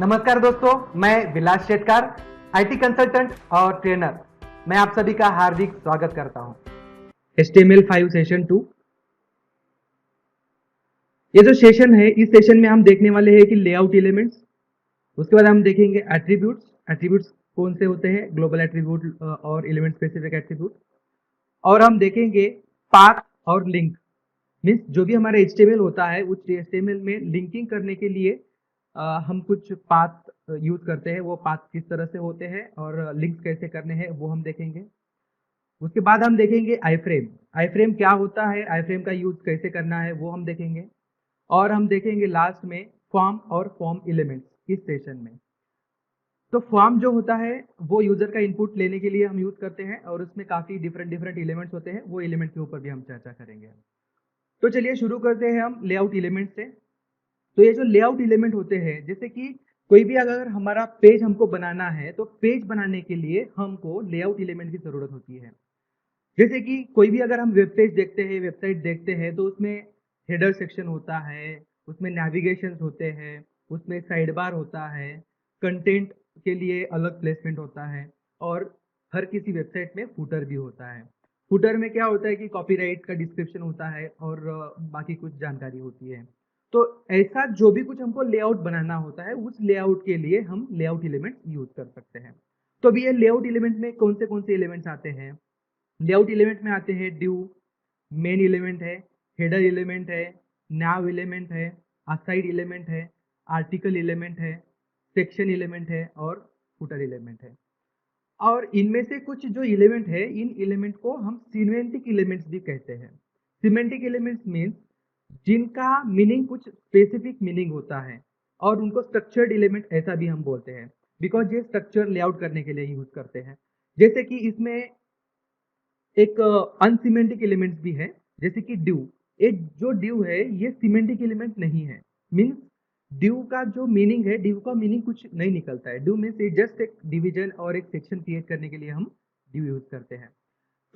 नमस्कार दोस्तों, मैं विलास शेटकार, आईटी कंसल्टेंट और ट्रेनर। मैं आप सभी का हार्दिक स्वागत करता हूं। HTML5 session 2। ये जो सेशन है, इस सेशन में हम देखने वाले हैं कि लेआउट एलिमेंट्स। उसके बाद हम देखेंगे एट्रीब्यूट्स। एट्रीब्यूट्स कौन से होते हैं, ग्लोबल एट्रीब्यूट और एलिमेंट स्पेसिफिक एट्रीब्यूट। और हम देखेंगे पाथ और लिंक। मीन्स जो भी हमारा HTML होता है, उस HTML में लिंकिंग करने के लिए हम कुछ पाथ यूज करते हैं। वो पाथ किस तरह से होते हैं और लिंक्स कैसे करने हैं वो हम देखेंगे। उसके बाद हम देखेंगे आईफ्रेम। आईफ्रेम क्या होता है, आईफ्रेम का यूज कैसे करना है वो हम देखेंगे। और हम देखेंगे लास्ट में फॉर्म और फॉर्म एलिमेंट्स इस सेशन में। तो फॉर्म जो होता है वो यूजर का इनपुट लेने के लिए हम यूज करते हैं और उसमें काफी डिफरेंट डिफरेंट एलिमेंट्स होते हैं। वो एलिमेंट के ऊपर भी हम चर्चा करेंगे। तो चलिए शुरू करते हैं हम लेआउट एलिमेंट से। तो ये जो लेआउट एलिमेंट होते हैं, जैसे कि कोई भी अगर हमारा पेज हमको बनाना है तो पेज बनाने के लिए हमको लेआउट एलिमेंट की जरूरत होती है। जैसे कि कोई भी अगर हम वेब पेज देखते हैं, वेबसाइट देखते हैं, तो उसमें हेडर सेक्शन होता है, उसमें नेविगेशन होते हैं, उसमें साइड बार होता है, कंटेंट के लिए अलग प्लेसमेंट होता है और हर किसी वेबसाइट में फुटर भी होता है। फुटर में क्या होता है कि कॉपीराइट का डिस्क्रिप्शन होता है और बाकी कुछ जानकारी होती है। तो ऐसा जो भी कुछ हमको लेआउट बनाना होता है, उस लेआउट के लिए हम लेआउट एलिमेंट यूज कर सकते हैं। तो अभी ये लेआउट एलिमेंट में कौन से एलिमेंट्स आते हैं। लेआउट एलिमेंट में आते हैं ड्यू, मेन एलिमेंट है, हेडर एलिमेंट है, नाव एलिमेंट है, असाइड एलिमेंट है, आर्टिकल एलिमेंट है, सेक्शन एलिमेंट है और फुटर एलिमेंट है। और इनमें से कुछ जो एलिमेंट है, इन एलिमेंट को हम सिमेंटिक एलिमेंट्स भी कहते हैं। सिमेंटिक एलिमेंट्स मीन्स जिनका मीनिंग कुछ स्पेसिफिक मीनिंग होता है और उनको स्ट्रक्चर्ड एलिमेंट ऐसा भी हम बोलते हैं, बिकॉज ये स्ट्रक्चर लेआउट करने के लिए यूज करते हैं। जैसे कि इसमें एक अनसीमेंटिक एलिमेंट्स भी है, जैसे कि ड्यू। एक जो ड्यू है ये सीमेंटिक एलिमेंट नहीं है। मीन्स ड्यू का जो मीनिंग है, ड्यू का मीनिंग कुछ नहीं निकलता है। ड्यू मीन्स जस्ट एक डिवीजन और एक सेक्शन क्रिएट करने के लिए हम ड्यू यूज करते हैं।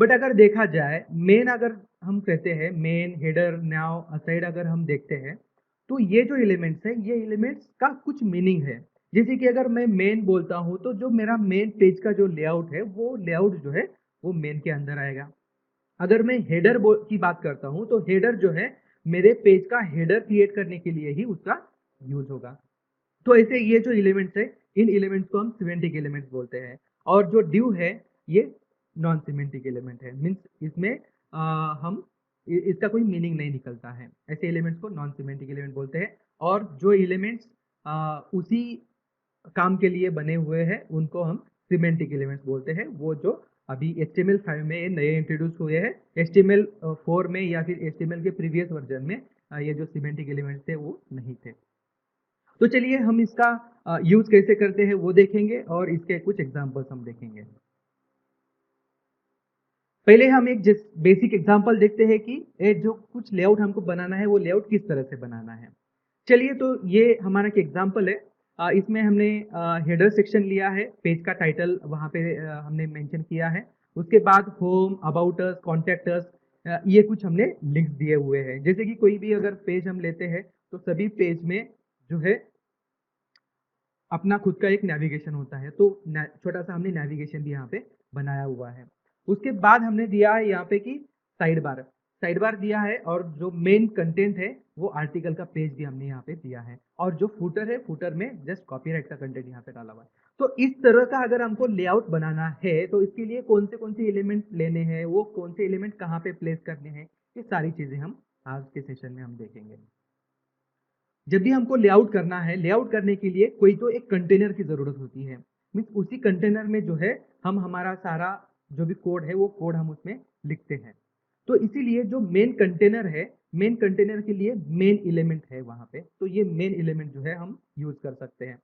बट अगर देखा जाए मेन, अगर हम कहते हैं मेन, हेडर, नाव, असाइड अगर हम देखते हैं, तो ये जो एलिमेंट्स है, ये एलिमेंट्स का कुछ मीनिंग है। जैसे कि अगर मैं मेन बोलता हूँ तो जो मेरा मेन पेज का जो लेआउट है, वो लेआउट जो है वो मेन के अंदर आएगा। अगर मैं हेडर की बात करता हूं तो हेडर जो है मेरे पेज का हेडर क्रिएट करने के लिए ही उसका यूज होगा। तो ऐसे ये जो एलिमेंट्स है, इन एलिमेंट्स को हम सिमेंटिक एलिमेंट्स बोलते हैं। और जो ड्यू है ये नॉन सिमेंटिक एलिमेंट है। मीन्स इसमें हम इसका कोई मीनिंग नहीं निकलता है। ऐसे एलिमेंट्स को नॉन सिमेंटिक एलिमेंट बोलते हैं। और जो एलिमेंट्स उसी काम के लिए बने हुए हैं उनको हम सिमेंटिक एलिमेंट्स बोलते हैं। वो जो अभी HTML5 में ये नए इंट्रोड्यूस हुए हैं। HTML4 में या फिर HTML के प्रीवियस वर्जन में ये जो सिमेंटिक एलिमेंट्स थे वो नहीं थे। तो चलिए हम इसका यूज कैसे करते हैं वो देखेंगे और इसके कुछ एग्जांपल्स हम देखेंगे। पहले हम एक बेसिक एग्जांपल देखते हैं कि ये जो कुछ लेआउट हमको बनाना है वो लेआउट किस तरह से बनाना है। चलिए, तो ये हमारा एक एग्जांपल है। इसमें हमने हेडर सेक्शन लिया है, पेज का टाइटल वहाँ पे हमने मेंशन किया है। उसके बाद home, about us, contact us, ये कुछ हमने लिंक्स दिए हुए हैं। जैसे कि कोई भी अगर पेज हम लेते हैं तो सभी पेज में जो है अपना खुद का एक नेविगेशन होता है। तो छोटा सा हमने नेविगेशन भी यहाँ पे बनाया हुआ है। उसके बाद हमने दिया है यहाँ पे कि साइड बार, साइड बार दिया है। और जो मेन कंटेंट है वो आर्टिकल का पेज भी हमने यहाँ पे दिया है। और जो फुटर है, फुटर में जस्ट कॉपीराइट का कंटेंट यहाँ पे डाला हुआ है। तो इस तरह का अगर हमको लेआउट बनाना है तो इसके लिए कौन से एलिमेंट लेने हैं, वो कौन से एलिमेंट कहाँ पे प्लेस करने हैं, ये सारी चीजें हम आज के सेशन में हम देखेंगे। जब भी हमको लेआउट करना है, लेआउट करने के लिए कोई तो एक कंटेनर की जरूरत होती है। मीन्स उसी कंटेनर में जो है हम हमारा सारा जो भी कोड है वो कोड हम उसमें लिखते हैं। तो इसीलिए जो मेन कंटेनर है, मेन कंटेनर के लिए मेन एलिमेंट है वहां पे। तो ये मेन एलिमेंट जो है हम यूज कर सकते हैं।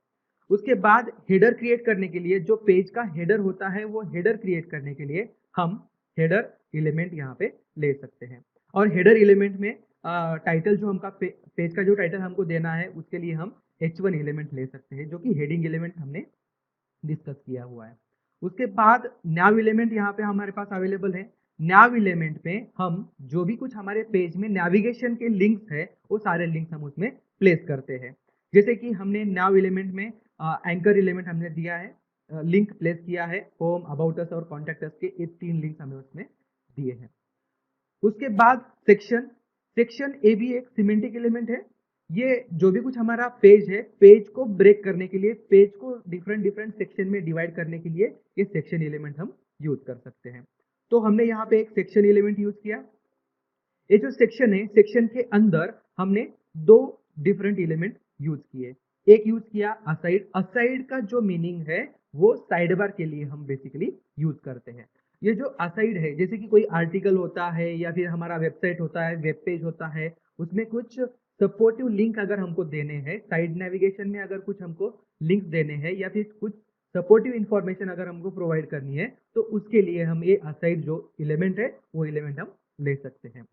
उसके बाद हेडर क्रिएट करने के लिए जो पेज का हेडर होता है, वो हेडर क्रिएट करने के लिए हम हेडर एलिमेंट यहाँ पे ले सकते हैं। और हेडर एलिमेंट में टाइटल जो हमका पेज का जो टाइटल हमको देना है उसके लिए हम H1 एलिमेंट ले सकते हैं, जो कि हेडिंग एलिमेंट हमने डिस्कस किया हुआ है। उसके बाद नैव एलिमेंट यहाँ पे हमारे पास अवेलेबल है। नैव एलिमेंट में हम जो भी कुछ हमारे पेज में नेविगेशन के लिंक्स है वो सारे लिंक्स हम उसमें प्लेस करते हैं। जैसे कि हमने नैव एलिमेंट में एंकर एलिमेंट हमने दिया है, लिंक प्लेस किया है, होम, अबाउट अस और कॉन्टैक्ट अस के ये 3 लिंक्स हमें उसमें दिए हैं। उसके बाद सेक्शन, सेक्शन ए भी एक सिमेंटिक एलिमेंट है। ये जो भी कुछ हमारा पेज है, पेज को ब्रेक करने के लिए, पेज को डिफरेंट डिफरेंट सेक्शन में डिवाइड करने के लिए ये सेक्शन एलिमेंट हम यूज कर सकते हैं। तो हमने यहाँ पे एक सेक्शन एलिमेंट यूज किया। ये जो सेक्शन है, सेक्शन के अंदर हमने 2 डिफरेंट एलिमेंट यूज किए। एक यूज किया असाइड। असाइड का जो मीनिंग है वो साइड बार के लिए हम बेसिकली यूज करते हैं। ये जो असाइड है, जैसे कि कोई आर्टिकल होता है या फिर हमारा वेबसाइट होता है, वेब पेज होता है, उसमें कुछ सपोर्टिव लिंक अगर हमको देने हैं, साइड नेविगेशन में अगर कुछ हमको लिंक देने हैं या फिर कुछ सपोर्टिव इंफॉर्मेशन अगर हमको प्रोवाइड करनी है, तो उसके लिए हम ये असाइड जो एलिमेंट है वो एलिमेंट हम ले सकते हैं।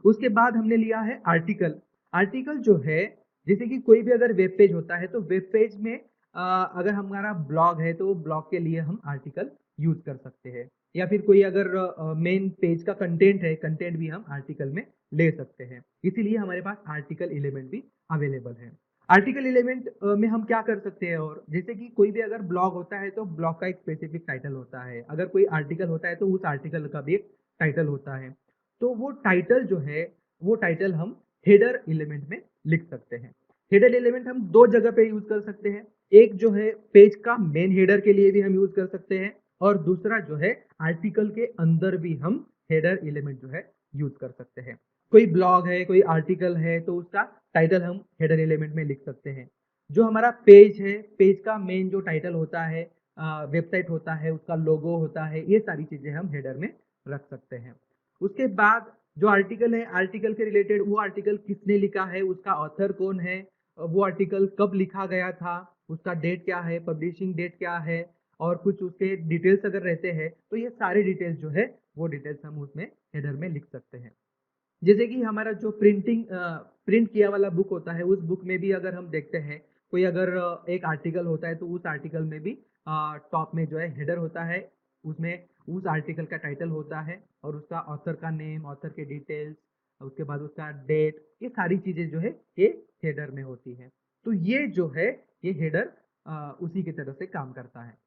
उसके बाद हमने लिया है आर्टिकल। आर्टिकल जो है, जैसे कि कोई भी अगर वेब पेज होता है तो वेब पेज में अगर हमारा ब्लॉग है तो ब्लॉग के लिए हम आर्टिकल यूज कर सकते हैं, या फिर कोई अगर मेन पेज का कंटेंट है, कंटेंट भी हम आर्टिकल में ले सकते हैं। इसीलिए हमारे पास आर्टिकल एलिमेंट भी अवेलेबल है। आर्टिकल एलिमेंट में हम क्या कर सकते हैं, और जैसे कि कोई भी अगर ब्लॉग होता है तो ब्लॉग का एक स्पेसिफिक टाइटल होता है, अगर कोई आर्टिकल होता है तो उस आर्टिकल का भी एक टाइटल होता है। तो वो टाइटल जो है, वो टाइटल हम हेडर एलिमेंट में लिख सकते हैं। हेडर एलिमेंट हम 2 जगह पे यूज कर सकते हैं। एक जो है पेज का मेन हेडर के लिए भी हम यूज कर सकते हैं, और दूसरा जो है आर्टिकल के अंदर भी हम हेडर एलिमेंट जो है यूज कर सकते हैं। कोई ब्लॉग है, कोई आर्टिकल है, तो उसका टाइटल हम हेडर एलिमेंट में लिख सकते हैं। जो हमारा पेज है, पेज का मेन जो टाइटल होता है, वेबसाइट होता है, उसका लोगो होता है, ये सारी चीजें हम हेडर में रख सकते हैं। उसके बाद जो आर्टिकल है, आर्टिकल के रिलेटेड वो आर्टिकल किसने लिखा है, उसका ऑथर कौन है, वो आर्टिकल कब लिखा गया था, उसका डेट क्या है, पब्लिशिंग डेट क्या है, और कुछ उसके डिटेल्स अगर रहते हैं तो ये सारे डिटेल्स जो है वो डिटेल्स हम उसमें हेडर में लिख सकते हैं। जैसे कि हमारा जो प्रिंट किया वाला बुक होता है, उस बुक में भी अगर हम देखते हैं, कोई अगर एक आर्टिकल होता है तो उस आर्टिकल में भी टॉप में जो है हेडर होता है, उसमें उस आर्टिकल का टाइटल होता है और उसका ऑथर का नेम, ऑथर के डिटेल्स, उसके बाद उसका डेट, ये सारी चीजें जो है ये हेडर में होती है। तो ये जो है ये हेडर उसी की तरह से काम करता है।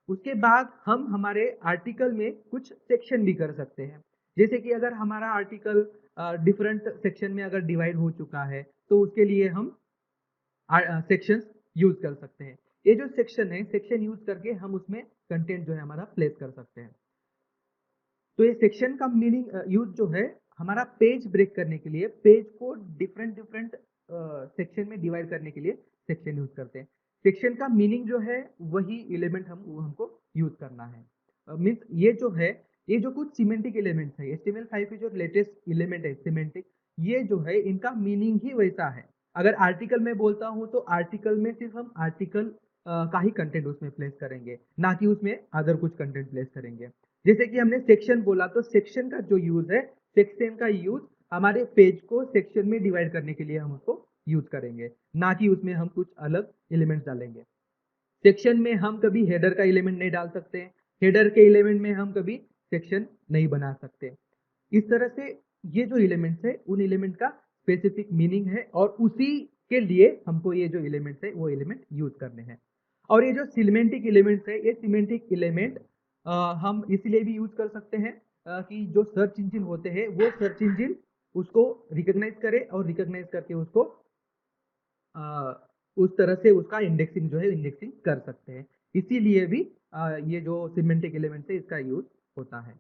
उसके बाद हम हमारे आर्टिकल में कुछ सेक्शन भी कर सकते हैं। जैसे कि अगर हमारा आर्टिकल डिफरेंट सेक्शन में अगर डिवाइड हो चुका है तो उसके लिए हम सेक्शंस यूज कर सकते हैं। ये जो सेक्शन है, सेक्शन यूज करके हम उसमें कंटेंट जो है हमारा प्लेस कर सकते हैं। तो ये सेक्शन का मीनिंग यूज जो है, हमारा पेज ब्रेक करने के लिए, पेज को डिफरेंट डिफरेंट सेक्शन में डिवाइड करने के लिए सेक्शन यूज करते हैं। सेक्शन का मीनिंग जो है वही एलिमेंट हमको यूज करना है। मीन्स ये जो है, ये जो कुछ सिमेंटिक एलिमेंट्स है, HTML5 के जो लेटेस्ट एलिमेंट है सिमेंटिक, ये जो है इनका मीनिंग ही वैसा है। अगर आर्टिकल में बोलता हूँ तो आर्टिकल में सिर्फ हम आर्टिकल का ही कंटेंट उसमें प्लेस करेंगे, ना कि उसमें अदर कुछ कंटेंट प्लेस करेंगे। जैसे कि हमने सेक्शन बोला, तो सेक्शन का जो यूज है, सेक्शन का यूज हमारे पेज को सेक्शन में डिवाइड करने के लिए हम उसको यूज करेंगे, ना कि उसमें हम कुछ अलग एलिमेंट्स डालेंगे। सेक्शन में हम कभी हेडर का एलिमेंट नहीं डाल सकते, हेडर के एलिमेंट में हम कभी सेक्शन नहीं बना सकते। इस तरह से ये जो एलिमेंट्स है उन एलिमेंट का स्पेसिफिक मीनिंग है, और उसी के लिए हमको ये जो एलिमेंट्स है वो एलिमेंट यूज करने हैं। और ये जो सिमेंटिक एलिमेंट्स है, ये सिमेंटिक एलिमेंट हम इसलिए भी यूज कर सकते हैं कि जो सर्च इंजन होते हैं वो सर्च इंजन उसको रिकॉग्नाइज करे, और रिकॉग्नाइज करके उसको उस तरह से उसका इंडेक्सिंग जो है इंडेक्सिंग कर सकते हैं। इसीलिए भी ये जो सिमेंटिक एलिमेंट है इसका यूज होता है।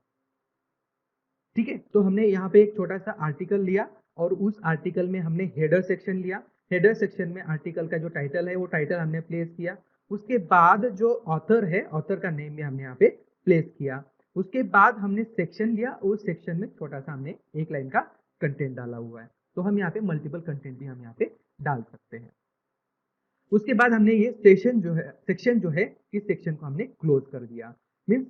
ठीक है, तो हमने यहाँ पे एक छोटा सा आर्टिकल लिया, और उस आर्टिकल में हमने हेडर सेक्शन लिया। हेडर सेक्शन में आर्टिकल का जो टाइटल है वो टाइटल हमने प्लेस किया। उसके बाद जो ऑथर है, ऑथर का नेम भी हमने यहाँ पे प्लेस किया। उसके बाद हमने सेक्शन लिया, उस सेक्शन में छोटा सा हमने एक लाइन का कंटेंट डाला हुआ है। तो हम यहाँ पे मल्टीपल कंटेंट भी हम यहाँ पे डाल सकते हैं। उसके बाद हमने ये सेक्शन जो है, इस सेक्शन को हमने क्लोज कर दिया। मीन्स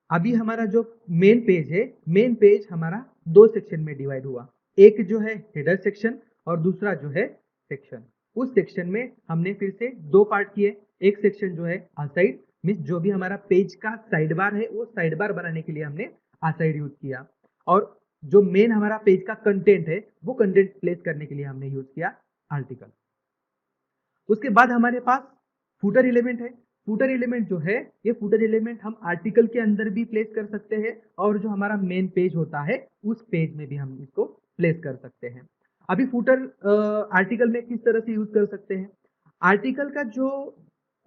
अभी हमारा जो मेन पेज है, मेन पेज हमारा 2 सेक्शन में डिवाइड हुआ। एक जो है हेडर सेक्शन, और दूसरा जो है सेक्शन। उस सेक्शन में हमने फिर से 2 पार्ट किए। एक सेक्शन जो है असाइड, मीन्स जो भी हमारा पेज का साइड बार है वो साइड बार बनाने के लिए हमने असाइड यूज किया, और जो मेन हमारा पेज का कंटेंट है वो कंटेंट प्लेस करने के लिए हमने यूज किया आर्टिकल। उसके बाद हमारे पास फुटर एलिमेंट है। फुटर एलिमेंट जो है, ये फुटर एलिमेंट हम आर्टिकल के अंदर भी प्लेस कर सकते हैं और जो हमारा मेन पेज होता है उस पेज में भी हम इसको प्लेस कर सकते हैं। अभी फुटर आर्टिकल में किस तरह से यूज कर सकते हैं? आर्टिकल का जो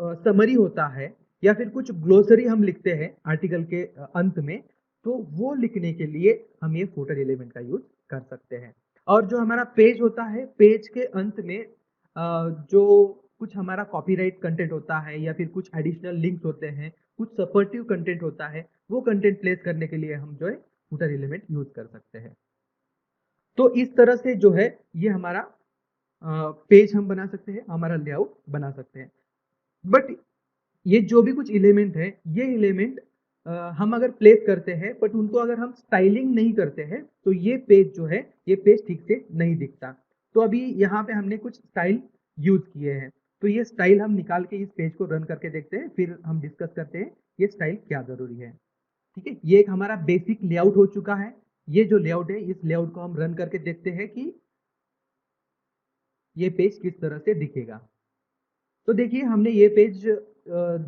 समरी होता है या फिर कुछ ग्लोसरी हम लिखते हैं आर्टिकल के अंत में, तो वो लिखने के लिए हम ये फुटर एलिमेंट का यूज कर सकते हैं। और जो हमारा पेज होता है, पेज के अंत में जो कुछ हमारा कॉपीराइट कंटेंट होता है या फिर कुछ एडिशनल लिंक्स होते हैं, कुछ सपोर्टिव कंटेंट होता है, वो कंटेंट प्लेस करने के लिए हम जो है फुटर एलिमेंट यूज कर सकते हैं। तो इस तरह से जो है ये हमारा पेज हम बना सकते हैं, हमारा लेआउट बना सकते हैं। बट ये जो भी कुछ एलिमेंट है, ये एलिमेंट हम अगर प्लेस करते हैं बट उनको अगर हम स्टाइलिंग नहीं करते हैं तो ये पेज जो है, ये पेज ठीक से नहीं दिखता। तो अभी यहाँ पे हमने कुछ स्टाइल यूज किए हैं, तो ये स्टाइल हम निकाल के इस पेज को रन करके देखते हैं, फिर हम डिस्कस करते हैं ये स्टाइल क्या जरूरी है। ठीक है, ये एक हमारा बेसिक लेआउट हो चुका है। ये जो लेआउट है, इस लेआउट को हम रन करके देखते हैं कि ये पेज किस तरह से दिखेगा। तो देखिए हमने ये पेज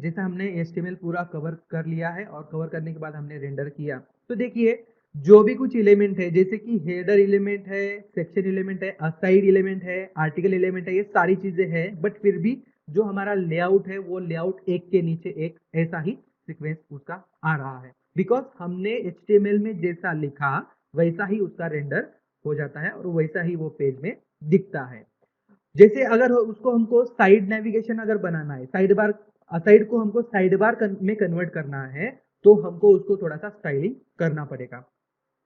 जैसा हमने HTML पूरा कवर कर लिया है और कवर करने के बाद हमने रेंडर किया। तो देखिए जो भी कुछ एलिमेंट है, जैसे कि हेडर एलिमेंट है, सेक्शन एलिमेंट है, असाइड एलिमेंट है, आर्टिकल एलिमेंट है, ये सारी चीजें हैं, बट फिर भी जो हमारा लेआउट है वो लेआउट एक के नीचे एक ऐसा ही सीक्वेंस उसका आ रहा है, बिकॉज हमने HTML में जैसा लिखा वैसा ही उसका रेंडर हो जाता है और वैसा ही वो पेज में दिखता है। जैसे अगर उसको हमको साइड नेविगेशन अगर बनाना है, साइड बार, साइड को हमको साइड बार में कन्वर्ट करना है, तो हमको उसको थोड़ा सा स्टाइलिंग करना पड़ेगा।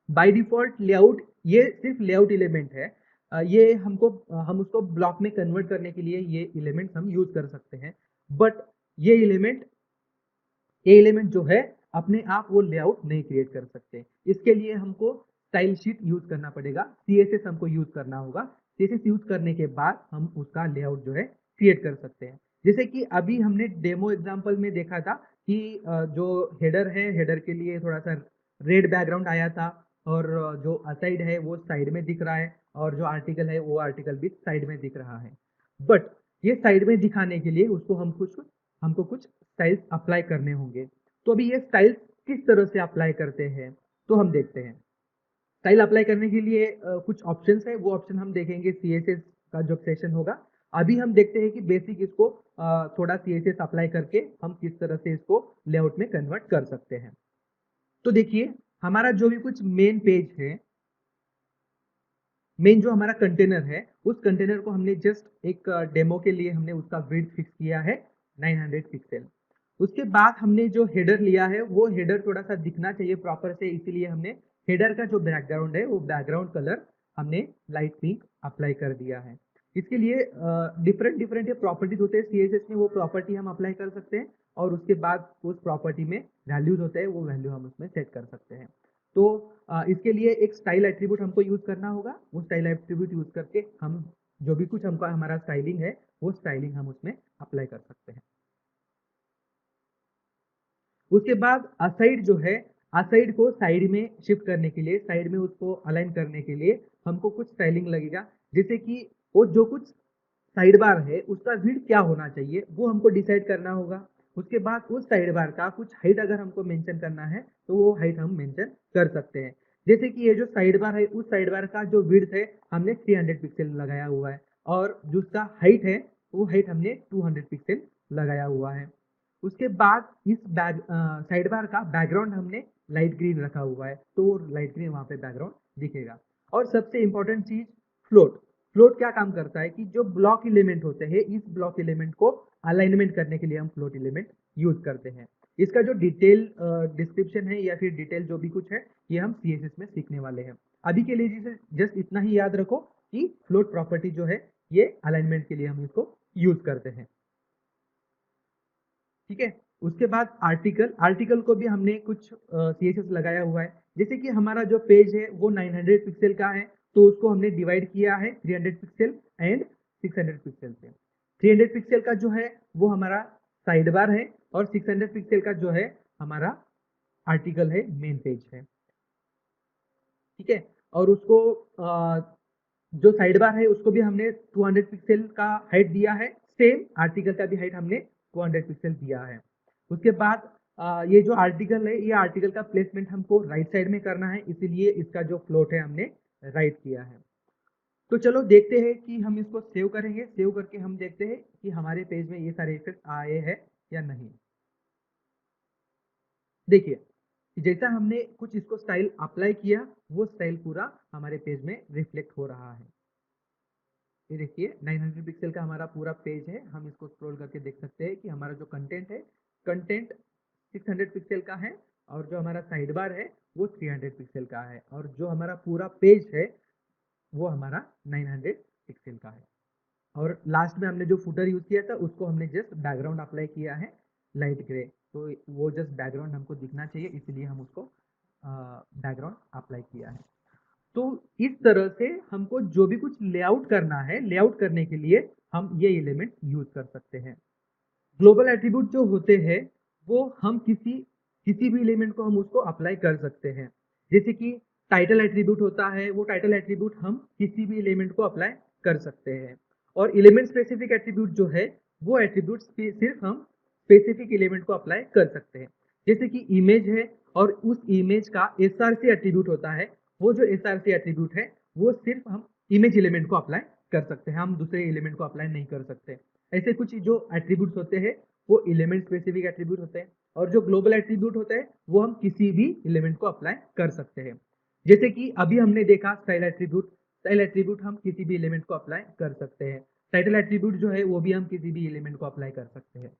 बाय डिफॉल्ट लेआउट, ये सिर्फ लेआउट एलिमेंट है, ये हमको हम उसको ब्लॉक में कन्वर्ट करने के लिए ये एलिमेंट हम यूज कर सकते हैं। बट ये एलिमेंट जो है अपने आप वो लेआउट नहीं क्रिएट कर सकते। इसके लिए हमको स्टाइल शीट यूज करना पड़ेगा, CSS हमको यूज करना होगा। CSS यूज करने के बाद हम उसका लेआउट जो है क्रिएट कर सकते हैं। जैसे कि अभी हमने डेमो एग्जांपल में देखा था कि जो हेडर है, हेडर के लिए थोड़ा सा रेड बैकग्राउंड आया था और जो असाइड है वो साइड में दिख रहा है और जो आर्टिकल है वो आर्टिकल भी साइड में दिख रहा है। बट ये साइड में दिखाने के लिए उसको हमको कुछ स्टाइल्स अप्लाई करने होंगे। तो अभी ये स्टाइल्स किस तरह से अप्लाई करते हैं, तो हम देखते हैं। स्टाइल अप्लाई करने के लिए कुछ ऑप्शंस है, वो ऑप्शन हम देखेंगे CSS का जो सेशन होगा। अभी हम देखते हैं कि बेसिक इसको थोड़ा CSS अप्लाई करके हम किस तरह से इसको लेआउट में कन्वर्ट कर सकते हैं। तो देखिए हमारा जो भी कुछ मेन पेज है, मेन जो हमारा कंटेनर है, उस कंटेनर को हमने जस्ट एक डेमो के लिए हमने उसका विड्थ फिक्स किया है 900 पिक्सल। उसके बाद हमने जो हेडर लिया है वो हेडर थोड़ा सा दिखना चाहिए प्रॉपर से, इसीलिए हमने हेडर का जो बैकग्राउंड है वो बैकग्राउंड कलर हमने लाइट पिंक अप्लाई कर दिया है। इसके लिए डिफरेंट डिफरेंट प्रॉपर्टीज होते हैं CSS में, वो प्रॉपर्टी हम अप्लाई कर सकते हैं और उसके बाद उस प्रॉपर्टी में वैल्यूज होते हैं, वो वैल्यू हम उसमें सेट कर सकते हैं। तो इसके लिए एक स्टाइल एट्रीब्यूट हमको यूज करना होगा। वो स्टाइल एट्रीब्यूट यूज करके हम जो भी कुछ हमका हमारा स्टाइलिंग है वो स्टाइलिंग हम उसमें अप्लाई कर सकते हैं। उसके बाद असाइड जो है, असाइड को साइड में शिफ्ट करने के लिए, साइड में उसको अलाइन करने के लिए हमको कुछ स्टाइलिंग लगेगा। जैसे कि वो जो कुछ साइड बार है उसका विड्थ क्या होना चाहिए वो हमको डिसाइड करना होगा। उसके बाद उस साइड बार का कुछ हाइट अगर हमको मेंशन करना है तो वो हाइट हम मेंशन कर सकते हैं। जैसे कि ये जो साइड बार है, उस साइड बार का जो विड्थ है हमने 300 पिक्सल लगाया हुआ है और जो उसका हाइट है वो हाइट हमने 200 पिक्सल लगाया हुआ है। उसके बाद इस साइड बार का बैकग्राउंड हमने लाइट ग्रीन रखा हुआ है, तो वो लाइट ग्रीन वहां पे बैकग्राउंड दिखेगा। और सबसे इंपॉर्टेंट चीज, फ्लोट। फ्लोट क्या काम करता है कि जो ब्लॉक एलिमेंट होते हैं, इस ब्लॉक एलिमेंट को अलाइनमेंट करने के लिए हम फ्लोट एलिमेंट यूज करते हैं। इसका जो डिटेल डिस्क्रिप्शन है या फिर डिटेल जो भी कुछ है ये हम CSS में सीखने वाले हैं। अभी के लिए जिसे जस्ट इतना ही याद रखो कि फ्लोट प्रॉपर्टी जो है ये अलाइनमेंट के लिए हम इसको यूज करते हैं। ठीक है, उसके बाद आर्टिकल, आर्टिकल को भी हमने कुछ CSS लगाया हुआ है। जैसे कि हमारा जो पेज है वो 900 पिक्सल का है, तो उसको हमने डिवाइड किया है 300 पिक्सल एंड 600 पिक्सल से। 300 पिक्सल का जो है वो हमारा साइड बार है और 600 पिक्सल का जो है हमारा आर्टिकल है, मेन पेज है। ठीक है, और उसको जो साइड बार है उसको भी हमने 200 पिक्सल का हाइट दिया है, सेम आर्टिकल का भी हाइट हमने को 100 पिक्सल दिया है। उसके बाद ये जो आर्टिकल है, ये आर्टिकल का प्लेसमेंट हमको राइट साइड में करना है, इसीलिए इसका जो फ्लोट है हमने राइट किया है। तो चलो देखते हैं कि हम इसको सेव करेंगे। सेव करके हम देखते हैं कि हमारे पेज में ये सारे इफेक्ट आए हैं या नहीं। देखिए, जैसा हमने कुछ इसको स्टाइल अप्लाई किया, वो स्टाइल पूरा हमारे पेज में रिफ्लेक्ट हो रहा है। ये देखिए 900 पिक्सल का हमारा पूरा पेज है। हम इसको स्क्रॉल करके देख सकते हैं कि हमारा जो कंटेंट है, कंटेंट 600 पिक्सल का है, और जो हमारा साइड बार है वो 300 पिक्सल का है, और जो हमारा पूरा पेज है वो हमारा 900 पिक्सल का है। और लास्ट में हमने जो फुटर यूज किया था उसको हमने जस्ट बैकग्राउंड अप्लाई किया है लाइट ग्रे, तो वो जस्ट बैकग्राउंड हमको दिखना चाहिए, इसलिए हम उसको बैकग्राउंड अप्लाई किया है। तो इस तरह से हमको जो भी कुछ लेआउट करना है, लेआउट करने के लिए हम ये एलिमेंट यूज कर सकते हैं। ग्लोबल एट्रीब्यूट जो होते हैं वो हम किसी किसी भी एलिमेंट को हम उसको अप्लाई कर सकते हैं। जैसे कि टाइटल एट्रीब्यूट होता है, वो टाइटल एट्रीब्यूट हम किसी भी एलिमेंट को अप्लाई कर सकते हैं। और एलिमेंट स्पेसिफिक एट्रीब्यूट जो है, वो एट्रीब्यूट सिर्फ हम स्पेसिफिक एलिमेंट को अप्लाई कर सकते हैं। जैसे कि इमेज है, और उस इमेज का एसआरसी एट्रीब्यूट होता है, वो जो एसआरसी एट्रीब्यूट है वो सिर्फ हम इमेज एलिमेंट को अप्लाई कर सकते हैं, हम दूसरे एलिमेंट को अप्लाई नहीं कर सकते। ऐसे कुछ जो एट्रीब्यूट्स होते हैं वो एलिमेंट स्पेसिफिक एट्रीब्यूट होते हैं, और जो ग्लोबल एट्रीब्यूट होते हैं वो हम किसी भी एलिमेंट को अप्लाई कर सकते हैं। जैसे कि अभी हमने देखा स्टाइल एट्रीब्यूट, स्टाइल एट्रीब्यूट हम किसी भी एलिमेंट को अप्लाई कर सकते हैं। टाइटल एट्रीब्यूट जो है वो भी हम किसी भी एलिमेंट को अप्लाई कर सकते हैं।